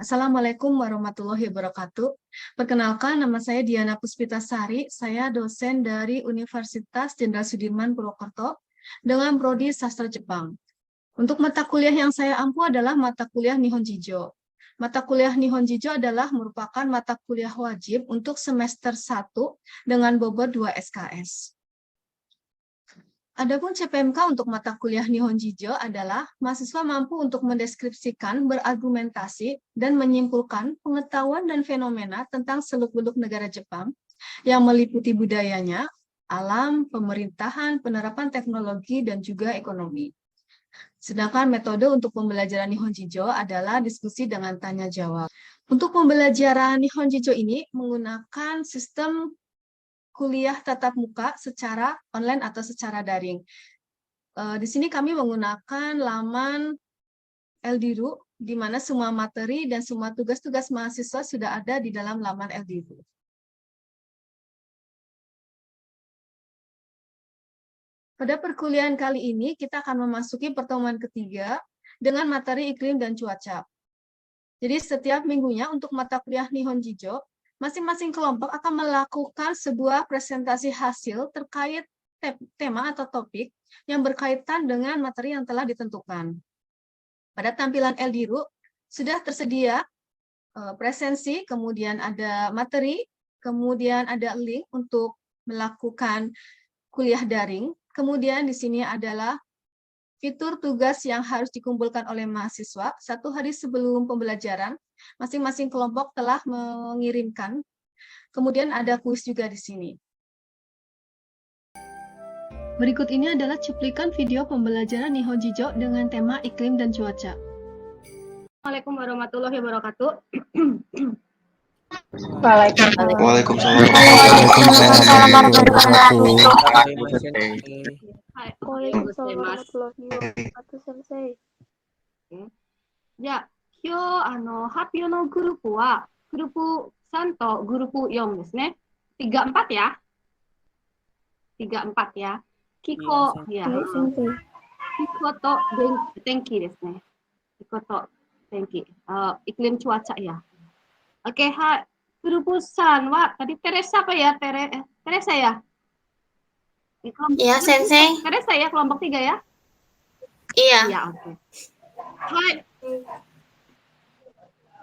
Assalamualaikum warahmatullahi wabarakatuh. Perkenalkan, nama saya Diana Puspitasari. Saya dosen dari Universitas Jenderal Sudirman Purwokerto dengan prodi Sastra Jepang. Untuk mata kuliah yang saya ampu adalah mata kuliah Nihon Jijo. Mata kuliah Nihon Jijo adalah merupakan mata kuliah wajib untuk semester 1 dengan bobot 2 SKS. Adapun CPMK untuk mata kuliah Nihon Jijo adalah mahasiswa mampu untuk mendeskripsikan, berargumentasi, dan menyimpulkan pengetahuan dan fenomena tentang seluk-beluk negara Jepang yang meliputi budayanya, alam, pemerintahan, penerapan teknologi, dan juga ekonomi. Sedangkan metode untuk pembelajaran Nihon Jijo adalah diskusi dengan tanya jawab. Untuk pembelajaran Nihon Jijo ini menggunakan sistem kuliah tatap muka secara online atau secara daring. Di sini kami menggunakan laman Eldiru, di mana semua materi dan semua tugas-tugas mahasiswa sudah ada di dalam laman Eldiru. Pada perkuliahan kali ini, kita akan memasuki pertemuan ketiga dengan materi iklim dan cuaca. Jadi setiap minggunya untuk mata kuliah Nihon Jijo, masing-masing kelompok akan melakukan sebuah presentasi hasil terkait tema atau topik yang berkaitan dengan materi yang telah ditentukan. Pada tampilan Eldiru, sudah tersedia presensi, kemudian ada materi, kemudian ada link untuk melakukan kuliah daring, kemudian di sini adalah fitur tugas yang harus dikumpulkan oleh mahasiswa. 1 hari sebelum pembelajaran, masing-masing kelompok telah mengirimkan. Kemudian ada kuis juga di sini. Berikut ini adalah cuplikan video pembelajaran Nihon Jijo dengan tema iklim dan cuaca. Assalamualaikum warahmatullahi wabarakatuh. Waalaikumsalam. Ya, 今日発表のグループはグループ3とグループ4ですね。34ya. 34 ya. Kiko ya. Kiko to tenki ですね。Kiko to tenki. Iklim cuaca ya. Oke, grup San, Wak. Tadi Teresa apa ya? Teresa ya? Iya, Sensei. Teresa ya, kelompok 3 ya? Iya. Iya, oke. Hai.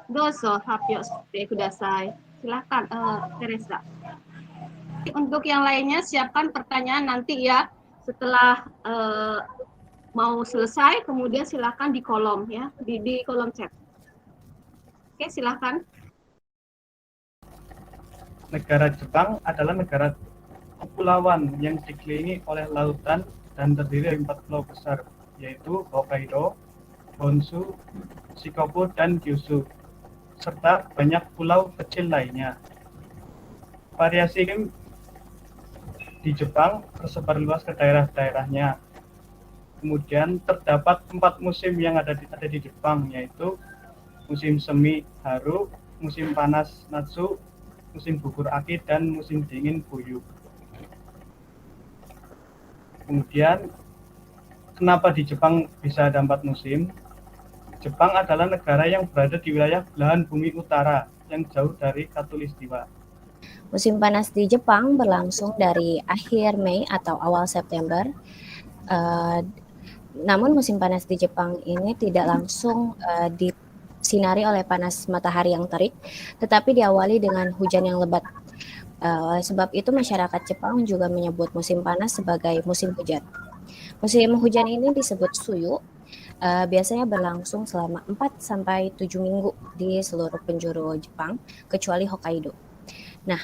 Doso, hapyo shite kudasai. Silakan, Teresa. Untuk yang lainnya, siapkan pertanyaan nanti ya. Setelah mau selesai, kemudian silakan di kolom ya, di kolom chat. Oke, silakan. Negara Jepang adalah negara kepulauan yang dikelilingi oleh lautan dan terdiri dari 4 pulau besar, yaitu Hokkaido, Honshu, Shikoku, dan Kyushu, serta banyak pulau kecil lainnya. Variasi iklim di Jepang tersebar luas ke daerah-daerahnya. Kemudian terdapat 4 musim yang ada di Jepang, yaitu musim semi haru, musim panas natsu, musim gugur aki, dan musim dingin buyu. Kemudian, kenapa di Jepang bisa ada 4 musim? Jepang adalah negara yang berada di wilayah belahan bumi utara yang jauh dari khatulistiwa. Musim panas di Jepang berlangsung dari akhir Mei atau awal September. Namun musim panas di Jepang ini tidak langsung disinari oleh panas matahari yang terik, tetapi diawali dengan hujan yang lebat. Sebab itu masyarakat Jepang juga menyebut musim panas sebagai musim hujan. Musim hujan ini disebut suyu, biasanya berlangsung selama 4-7 minggu di seluruh penjuru Jepang, kecuali Hokkaido. Nah,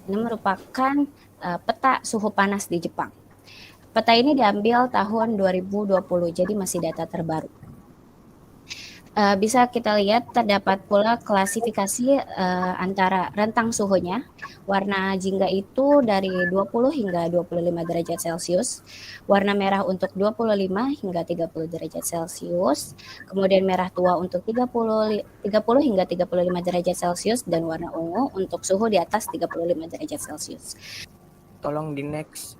ini merupakan peta suhu panas di Jepang. Peta ini diambil tahun 2020, jadi masih data terbaru. Bisa kita lihat terdapat pula klasifikasi antara rentang suhunya. Warna jingga itu dari 20 hingga 25 derajat Celcius, warna merah untuk 25 hingga 30 derajat Celcius, kemudian merah tua untuk 30 hingga 35 derajat Celcius, dan warna ungu untuk suhu di atas 35 derajat Celcius. Tolong di next.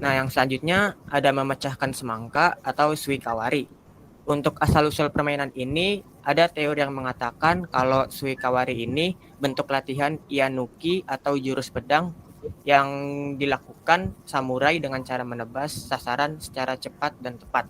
Nah, yang selanjutnya ada memecahkan semangka atau suikawari. Untuk asal-usul permainan ini, ada teori yang mengatakan kalau Suikawari ini bentuk latihan Ianuki atau jurus pedang yang dilakukan samurai dengan cara menebas sasaran secara cepat dan tepat.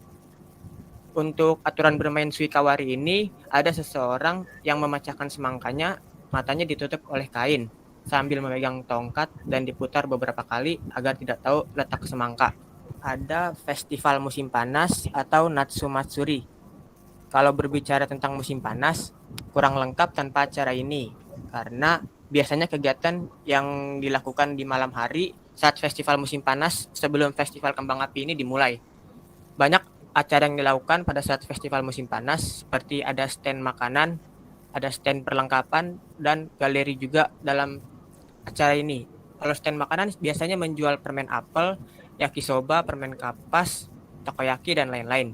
Untuk aturan bermain Suikawari ini, ada seseorang yang memecahkan semangkanya, matanya ditutup oleh kain, sambil memegang tongkat dan diputar beberapa kali agar tidak tahu letak semangka. Ada festival musim panas atau Natsumatsuri. Kalau berbicara tentang musim panas, kurang lengkap tanpa acara ini, karena biasanya kegiatan yang dilakukan di malam hari saat festival musim panas sebelum festival kembang api ini dimulai. Banyak acara yang dilakukan pada saat festival musim panas, seperti ada stand makanan, ada stand perlengkapan, dan galeri juga dalam acara ini. Kalau stand makanan biasanya menjual permen apel, yakisoba, permen kapas, takoyaki, dan lain-lain.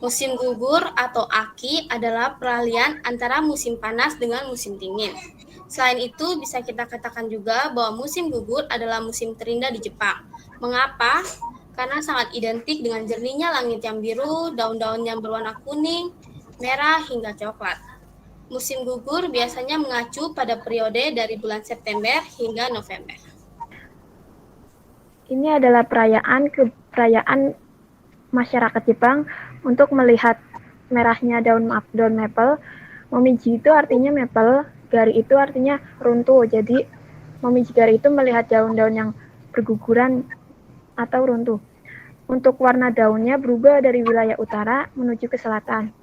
Musim gugur atau aki adalah peralihan antara musim panas dengan musim dingin. Selain itu, bisa kita katakan juga bahwa musim gugur adalah musim terindah di Jepang. Mengapa? Karena sangat identik dengan jernihnya langit yang biru, daun-daun yang berwarna kuning, merah, hingga coklat. Musim gugur biasanya mengacu pada periode dari bulan September hingga November. Ini adalah perayaan masyarakat Jepang untuk melihat merahnya daun maple. Momiji itu artinya maple, gari itu artinya runtuh. Jadi momiji gari itu melihat daun-daun yang berguguran atau runtuh. Untuk warna daunnya berubah dari wilayah utara menuju ke selatan.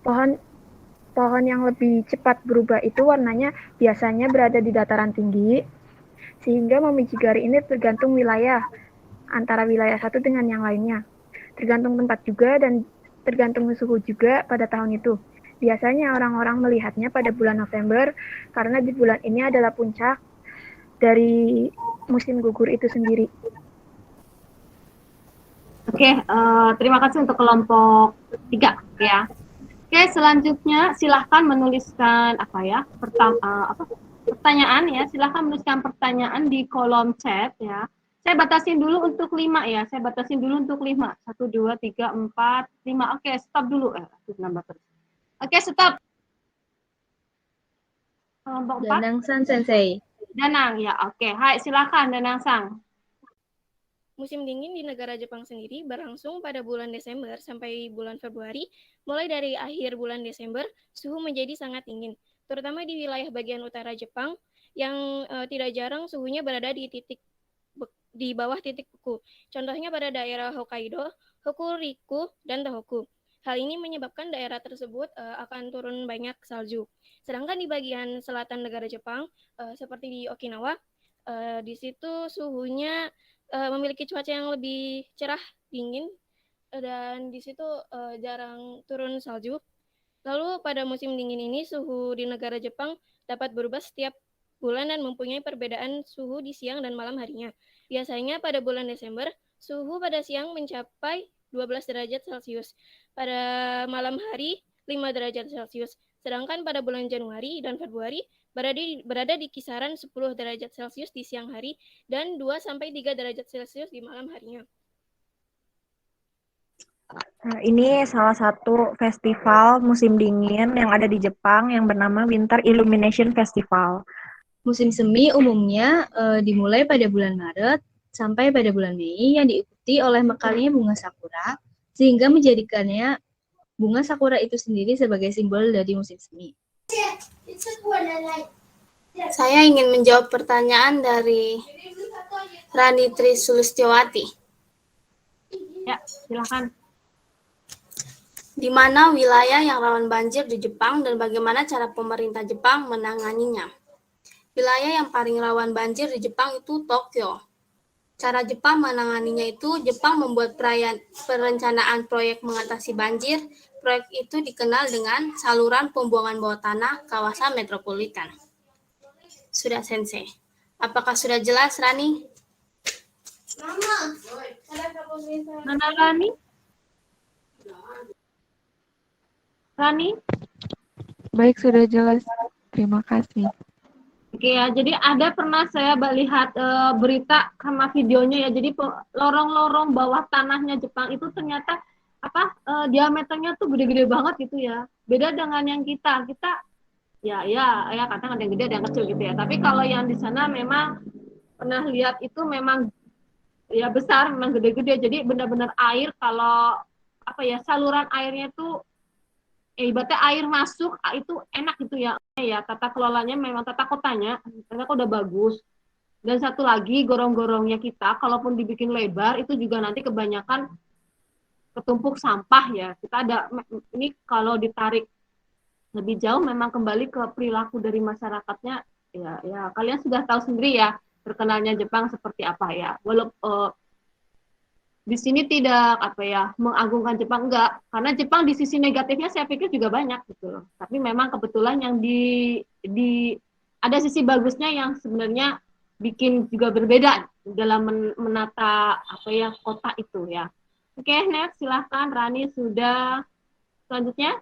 Pohon yang lebih cepat berubah itu warnanya biasanya berada di dataran tinggi, sehingga momiji gari ini tergantung wilayah, antara wilayah satu dengan yang lainnya. Tergantung tempat juga dan tergantung suhu juga pada tahun itu. Biasanya orang-orang melihatnya pada bulan November, karena di bulan ini adalah puncak dari musim gugur itu sendiri. Oke, terima kasih untuk kelompok 3 ya. Oke, selanjutnya silahkan menuliskan pertanyaan ya. Silahkan menuliskan pertanyaan di kolom chat ya. Saya batasin dulu untuk 5 ya. 1, 2, 3, 4, 5. Oke, stop dulu. Nambah terus. Oke, stop. Kelompok 4. Danang-san Sensei. Danang ya. Oke, hai silakan Danang-san. Musim dingin di negara Jepang sendiri berlangsung pada bulan Desember sampai bulan Februari. Mulai dari akhir bulan Desember, suhu menjadi sangat dingin, terutama di wilayah bagian utara Jepang yang tidak jarang suhunya berada di bawah titik beku. Contohnya pada daerah Hokkaido, Hokuriku, dan Tohoku. Hal ini menyebabkan daerah tersebut akan turun banyak salju. Sedangkan di bagian selatan negara Jepang, seperti di Okinawa, di situ suhunya memiliki cuaca yang lebih cerah, dingin, dan di situ jarang turun salju. Lalu pada musim dingin ini, suhu di negara Jepang dapat berubah setiap bulan dan mempunyai perbedaan suhu di siang dan malam harinya. Biasanya pada bulan Desember, suhu pada siang mencapai 12 derajat Celcius. Pada malam hari, 5 derajat Celcius. Sedangkan pada bulan Januari dan Februari, berada di kisaran 10 derajat Celcius di siang hari dan 2-3 derajat Celcius di malam harinya. Nah, ini salah satu festival musim dingin yang ada di Jepang yang bernama Winter Illumination Festival. Musim semi umumnya dimulai pada bulan Maret sampai pada bulan Mei yang diikuti oleh mekarnya bunga sakura, sehingga menjadikannya bunga sakura itu sendiri sebagai simbol dari musim semi. Saya ingin menjawab pertanyaan dari Rani Tri Sulistiowati. Ya, silakan. Di mana wilayah yang rawan banjir di Jepang dan bagaimana cara pemerintah Jepang menanganinya? Wilayah yang paling rawan banjir di Jepang itu Tokyo. Cara Jepang menanganinya itu Jepang membuat perencanaan proyek mengatasi banjir. Proyek itu dikenal dengan saluran pembuangan bawah tanah kawasan metropolitan. Sudah Sensei. Apakah sudah jelas, Rani? Mana Rani? Rani? Baik, sudah jelas. Terima kasih. Oke ya, jadi ada pernah saya lihat berita sama videonya ya, jadi lorong-lorong bawah tanahnya Jepang itu ternyata diameternya tuh gede-gede banget gitu ya. Beda dengan yang kita ya kadang ada yang gede ada yang kecil gitu ya. Tapi kalau yang di sana memang pernah lihat itu memang ya besar, memang gede-gede. Jadi benar-benar air kalau saluran airnya tuh ibaratnya air masuk itu enak gitu ya. Ya tata kelolanya memang tata kotanya ternyata udah bagus. Dan satu lagi gorong-gorongnya kita kalaupun dibikin lebar itu juga nanti kebanyakan ketumpuk sampah ya. Kita ada ini kalau ditarik lebih jauh memang kembali ke perilaku dari masyarakatnya ya kalian sudah tahu sendiri ya terkenalnya Jepang seperti apa ya. Walaupun di sini tidak mengagungkan Jepang enggak, karena Jepang di sisi negatifnya saya pikir juga banyak gitu loh. Tapi memang kebetulan yang ada sisi bagusnya yang sebenarnya bikin juga berbeda dalam menata kota itu ya. Oke, next silahkan Rani sudah selanjutnya.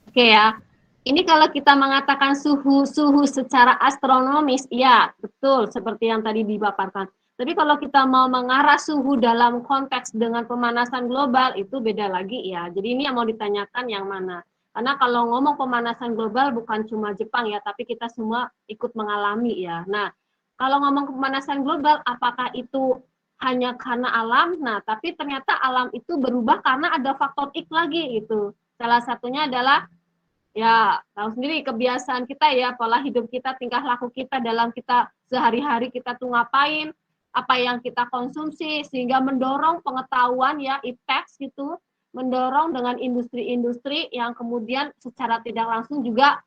Oke ya. Ini kalau kita mengatakan suhu secara astronomis, ya betul seperti yang tadi dipaparkan. Tapi kalau kita mau mengarah suhu dalam konteks dengan pemanasan global itu beda lagi ya. Jadi ini yang mau ditanyakan yang mana? Karena kalau ngomong pemanasan global bukan cuma Jepang ya, tapi kita semua ikut mengalami ya. Nah, kalau ngomong pemanasan global, apakah itu hanya karena alam? Nah, tapi ternyata alam itu berubah karena ada faktor X lagi gitu. Salah satunya adalah ya tahu sendiri kebiasaan kita ya, pola hidup kita, tingkah laku kita dalam kita sehari-hari kita tuh ngapain, apa yang kita konsumsi, sehingga mendorong pengetahuan ya, IPEX gitu, mendorong dengan industri-industri yang kemudian secara tidak langsung juga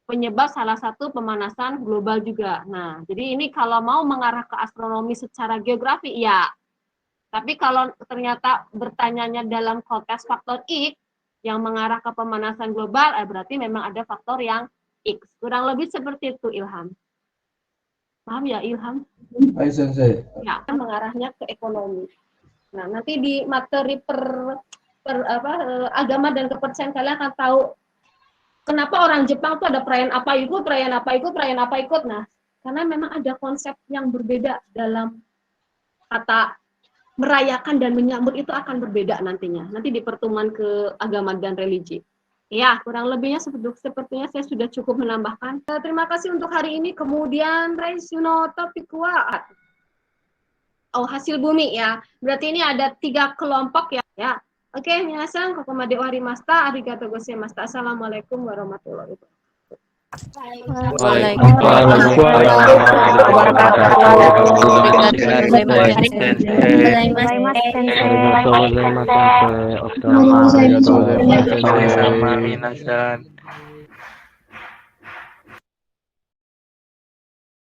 penyebab salah satu pemanasan global juga. Nah, jadi ini kalau mau mengarah ke astronomi secara geografi ya, tapi kalau ternyata bertanyanya dalam konteks faktor X, yang mengarah ke pemanasan global, berarti memang ada faktor yang X. Kurang lebih seperti itu, Ilham. Paham ya, Ilham? Hai, Sensei. Ya, mengarahnya ke ekonomi. Nah, nanti di materi agama dan kepercayaan kalian akan tahu kenapa orang Jepang tuh ada perayaan apa ikut. Nah, karena memang ada konsep yang berbeda dalam kata merayakan dan menyambut itu akan berbeda nantinya. Nanti di pertemuan ke agama dan religi. Ya, kurang lebihnya sepertinya saya sudah cukup menambahkan. Terima kasih untuk hari ini. Kemudian Reisuno topik hasil bumi ya. Berarti ini ada 3 kelompok ya. Oke, minasan kokomade warimashita. Arigatou gozaimashita. Assalamualaikum warahmatullahi wabarakatuh. Waalaikumsalam warahmatullahi wabarakatuh.